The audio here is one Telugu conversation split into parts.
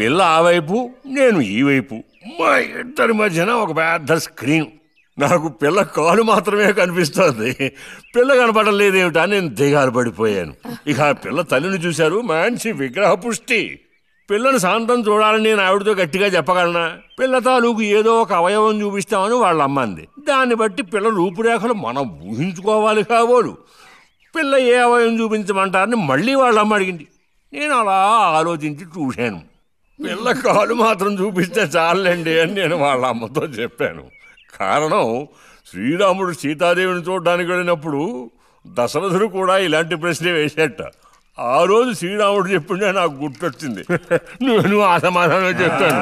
పిల్ల ఆ వైపు, నేను ఈ వైపు, మా ఇద్దరి మధ్యన ఒక పెద్ద స్క్రీన్. నాకు పిల్ల కాలు మాత్రమే కనిపిస్తుంది, పిల్ల కనపడడం లేదేమిటా నేను దిగాలు పడిపోయాను. ఇక ఆ పిల్ల తల్లిని చూశారు, మంచి విగ్రహ పుష్టి. పిల్లని శాంతం చూడాలని నేను ఆవిడతో గట్టిగా చెప్పగలనా? పిల్ల తాలూకు ఏదో ఒక అవయవం చూపిస్తామని వాళ్ళ అమ్మంది. దాన్ని బట్టి పిల్ల రూపురేఖలు మనం ఊహించుకోవాలి కాబోలు. పిల్ల ఏ అవయవం చూపించమంటారని మళ్ళీ వాళ్ళ అమ్మ అడిగింది. నేను అలా ఆలోచించి చూశాను. పిల్ల కాలు మాత్రం చూపిస్తే చాలండి అని నేను వాళ్ళ అమ్మతో చెప్పాను. కారణం, శ్రీరాముడు సీతాదేవిని చూడడానికి వెళ్ళినప్పుడు దశరథుడు కూడా ఇలాంటి ప్రశ్నే వేసేట. ఆ రోజు శ్రీరాముడు చెప్పిండే నాకు గుర్తొచ్చింది. నేను ఆ సమాధానం చెప్పాను.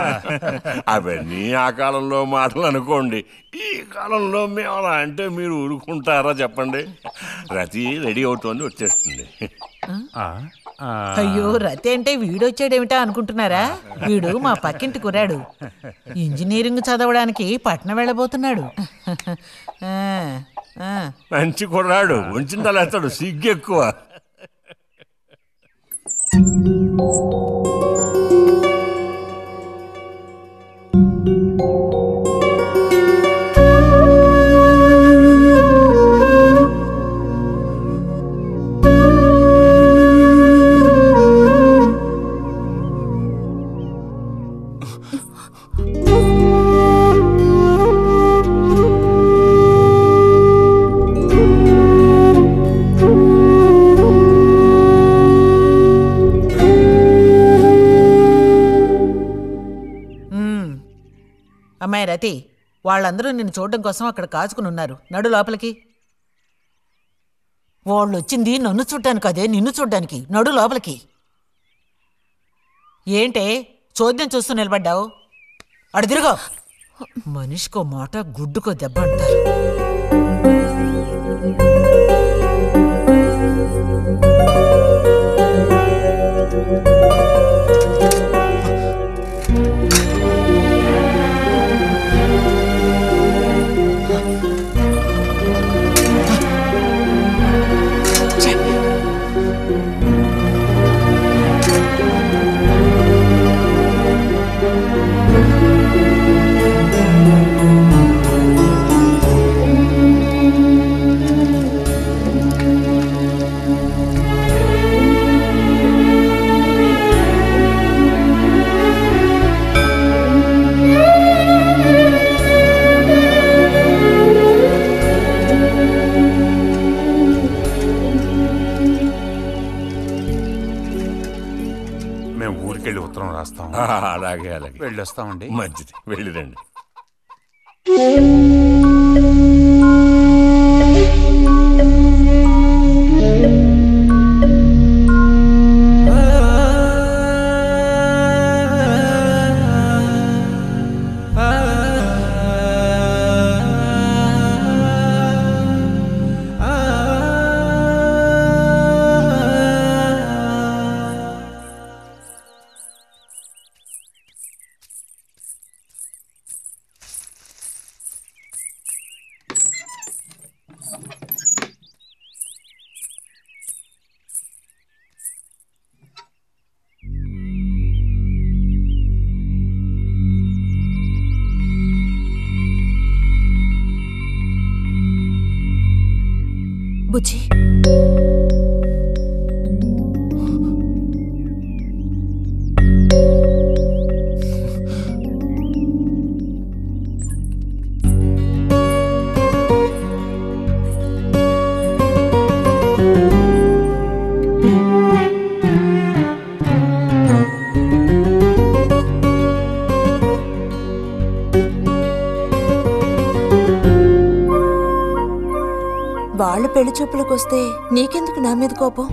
అవన్నీ ఆ కాలంలో మాటలు అనుకోండి. ఈ కాలంలో మేము అలా అంటే మీరు ఊరుకుంటారా చెప్పండి? రతి రెడీ అవుతోంది, వచ్చేస్తుంది. అయ్యో, రతి అంటే వీడొచ్చాడేమిటా అనుకుంటున్నారా? వీడు మా పక్కింటి కుర్రాడు. ఇంజనీరింగ్ చదవడానికి పట్నం వెళ్ళబోతున్నాడు. మంచి కుర్రాడు, ఉంచిందలేస్తాడు, సిగ్గెక్కువ. అమ్మాయి రతి, వాళ్ళందరూ నిన్ను చూడడం కోసం అక్కడ కాచుకుని ఉన్నారు. నడు లోపలికి. వాళ్ళు వచ్చింది నన్ను చూడ్డానికి అదే, నిన్ను చూడ్డానికి. నడు లోపలికి. ఏంటే చోద్యం చూస్తూ నిలబడ్డావు? అడు తిరుగో. మనిషికో మాట, గుడ్డుకో దెబ్బ అంటారు. అలాగే అలాగే వెళ్ళొస్తామండి. మంచిది, వెళ్ళిరండి. బుజ్జి, వాళ్ళ పెళ్లి చూపులకు వస్తే నీకెందుకు నా మీద కోపం?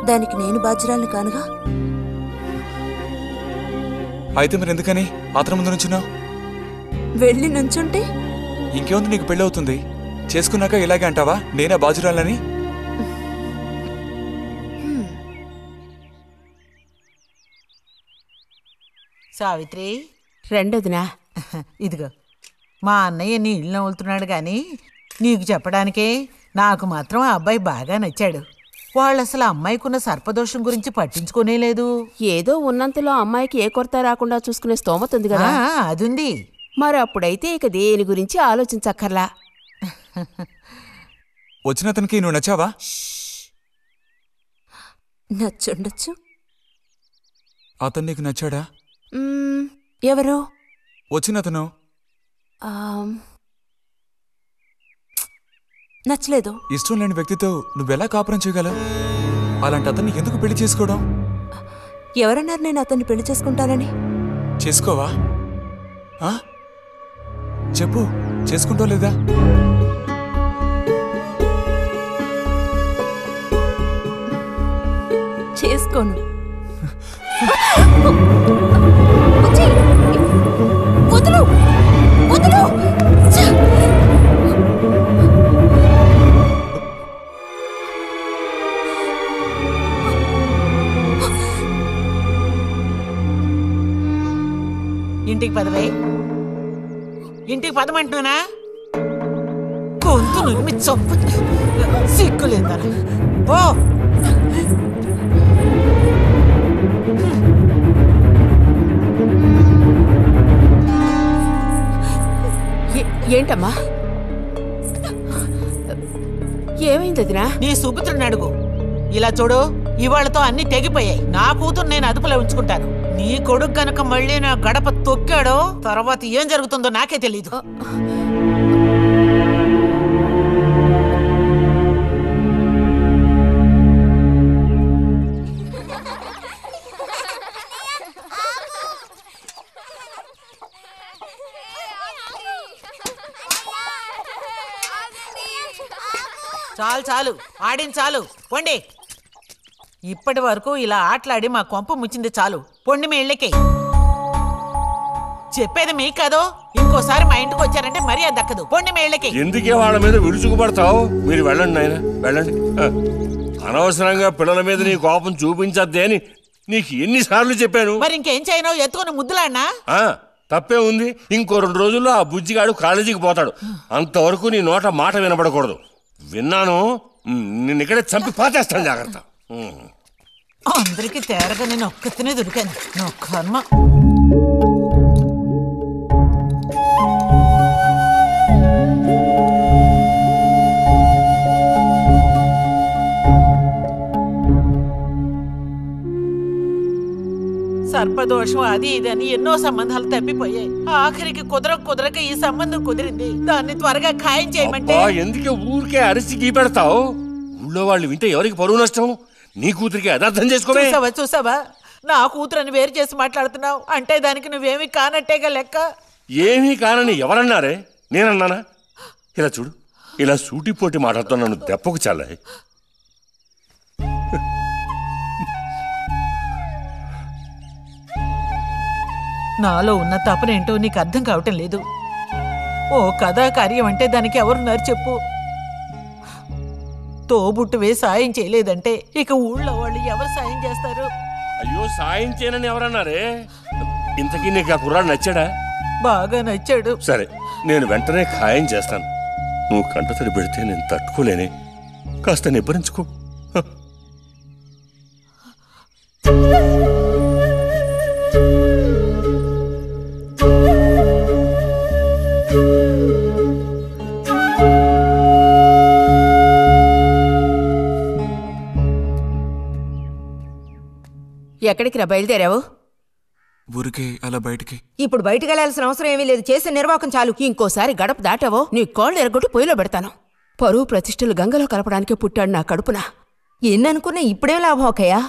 దానికి నేను బాధ్యురాల్ని కానుగా. అయితే మరి ఎందుకని అతని ముందు నుంచున్నావు? వెళ్ళి నుంచుంటే ఇంకేముంది, నీకు పెళ్ళి అవుతుంది. చేసుకున్నాక ఇలాగే అంటావా నేనే బాధ్యురాలని? సావిత్రి, రెండోదినా, ఇదిగో మా అన్నయ్య నీ ఇల్లు నవ్వులుతున్నాడు కానీ నీకు చెప్పడానికే. నాకు మాత్రం ఆ అబ్బాయి బాగా నచ్చాడు. వాళ్ళు అసలు అమ్మాయికున్న సర్పదోషం గురించి పట్టించుకోనే లేదు. ఏదో ఉన్నంతలో అమ్మాయికి ఏ కొరత రాకుండా చూసుకునే స్తోమత ఉంది కదా. అదుంది. మరి అప్పుడైతే ఇక దేని గురించి ఆలోచించక్కర్లా. వచ్చిన అతనికి నువ్వు నచ్చావా? నచ్చుండొచ్చు. అతను నీకు నచ్చాడా? ఎవరు? వచ్చిన అతను నచ్చలేదు. ఇష్టం లేని వ్యక్తితో నువ్వెలా కాపురం చేయగలవు? అలాంటి అతన్ని ఎందుకు పెళ్లి చేసుకోవడం? ఎవరన్నారు నేను అతన్ని పెళ్లి చేసుకుంటానని? చేసుకోవా? చెప్పు, చేసుకుంటావు లేదా? చేసుకోను. ఇంటికి పదవే. ఇంటికి పదమంటున్నానా? గొంతు నువ్వు చంపు. సిగ్గులేదా? పో. ఏంటమ్మా, ఏమైంది వదినా? నీ సుపుత్రుని అడుగు. ఇలా చూడు, ఇవాళతో అన్ని తెగిపోయాయి. నా కూతురు నేను అదుపులో ఉంచుకుంటాను. నీ కొడుకు గనక మళ్ళీ నా గడప తొక్కాడో తర్వాత ఏం జరుగుతుందో నాకే తెలీదు. చాలు చాలు, ఆడిన చాలు, పొండి. ఇప్పటి వరకు ఇలా ఆటలాడి మా కొంప ముచ్చింది చాలు. పొండి మీ ఇళ్ళకి. చెప్పేది మీకు కాదో, ఇంకోసారి మా ఇంటికి వచ్చారంటే మరీ అది దక్కదు. పొండి మీ ఇళ్ళకి. ఎందుకే వాళ్ళ మీద విరుచుకుపడతావు? మీరు వెళ్ళండి నాయన, వెళ్ళండి. అనవసరంగా పిల్లల మీద నీ కోపం చూపించద్దే అని నీకు ఎన్నిసార్లు చెప్పాను. మరి ఇంకేం చేయను? ఎత్తుకొని ముద్దులాడినా? తప్పే ఉంది. ఇంకో 2 రోజుల్లో ఆ బుజ్జిగాడు కాలేజీకి పోతాడు. అంతవరకు నీ నోట మాట వినపడకూడదు. విన్నాను, నిన్ను ఇక్కడే చంపి పాచేస్తాను. జాగ్రత్త. అందరికి తేరగా నేను ఒక్కతినే దొరికాను. నా కర్మ. సర్పదోషం అది ఇదని ఎన్నో సంబంధాలు తప్పిపోయాయి. ఆఖరికి కుదరక ఈ సంబంధం కుదిరింది. దాన్ని త్వరగా ఖాయం చేయమంటే. ఎందుకే ఊరికే అరిసి గీపెడతావు? ఊళ్ళో వాళ్ళు వింటే ఎవరికి పరువు నష్టం? నీ కూతురికి అదర్థం చేసుకోవే. చూసావా, నా కూతురని వేరు చేసి మాట్లాడుతున్నావు అంటే దానికి నువ్వేమీ కానట్టేగా లెక్క. ఏమీ కానని ఎవరన్నారే? నేనన్నానా? ఇలా చూడు, ఇలా సూటిపోటి మాటలతో నన్ను దెప్పకు చాలే. నాలో ఉన్న తపనేంటో నీకు అర్థం కావటం లేదు. ఓ కథాకార్యం అంటే దానికి ఎవరున్నారు చెప్పు? తోబుట్టువే సాయం చేయలేదంటే ఇక ఊళ్ళో వాళ్ళు ఎవరు సాయం చేస్తారు? అయ్యో, సాయం చేయనని ఎవరన్నారే? ఇంతకీ నీకు ఆ కుర్రాడు నచ్చాడా? బాగా నచ్చాడు. సరే, నేను వెంటనే ఖాయం చేస్తాను. నువ్వు కంటతడి పెడితే నేను తట్టుకోలేనే. కాస్త నిబ్బరించుకో. ఎక్కడికి రా బయలుదేరావు? ఊరికే అలా బయటికి. ఇప్పుడు బయటికి వెళ్లాల్సిన అవసరం ఏమీ లేదు. చేసే నిర్వాకం చాలు. ఇంకోసారి గడప దాటావో నీ కాళ్ళు ఎరగొట్టి పొయ్యిలో పెడతాను. పరువు ప్రతిష్టలు గంగలో కలపడానికే పుట్టాడు నా కడుపున. ఎన్ననుకున్నా ఇప్పుడే లాభం ఒకయ్యా.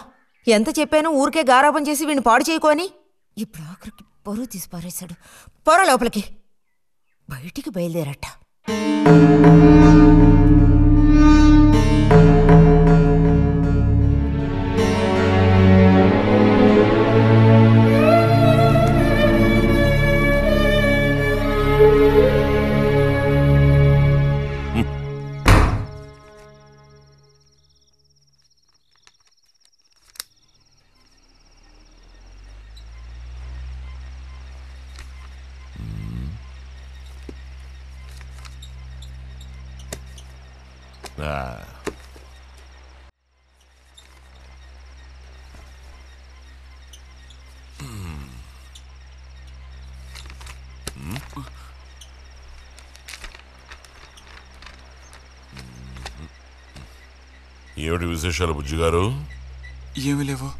ఎంత చెప్పాను ఊరికే గారాపం చేసి వీడిని పాడు చేయకోని. ఇప్పుడు ఆఖరికి పరువు తీసి పారేశాడు. పొర లోపలికి. బయటికి బయలుదేరట. ఏమిటి విశేషాలు బుజ్జిగారు? ఏమీ లేవు.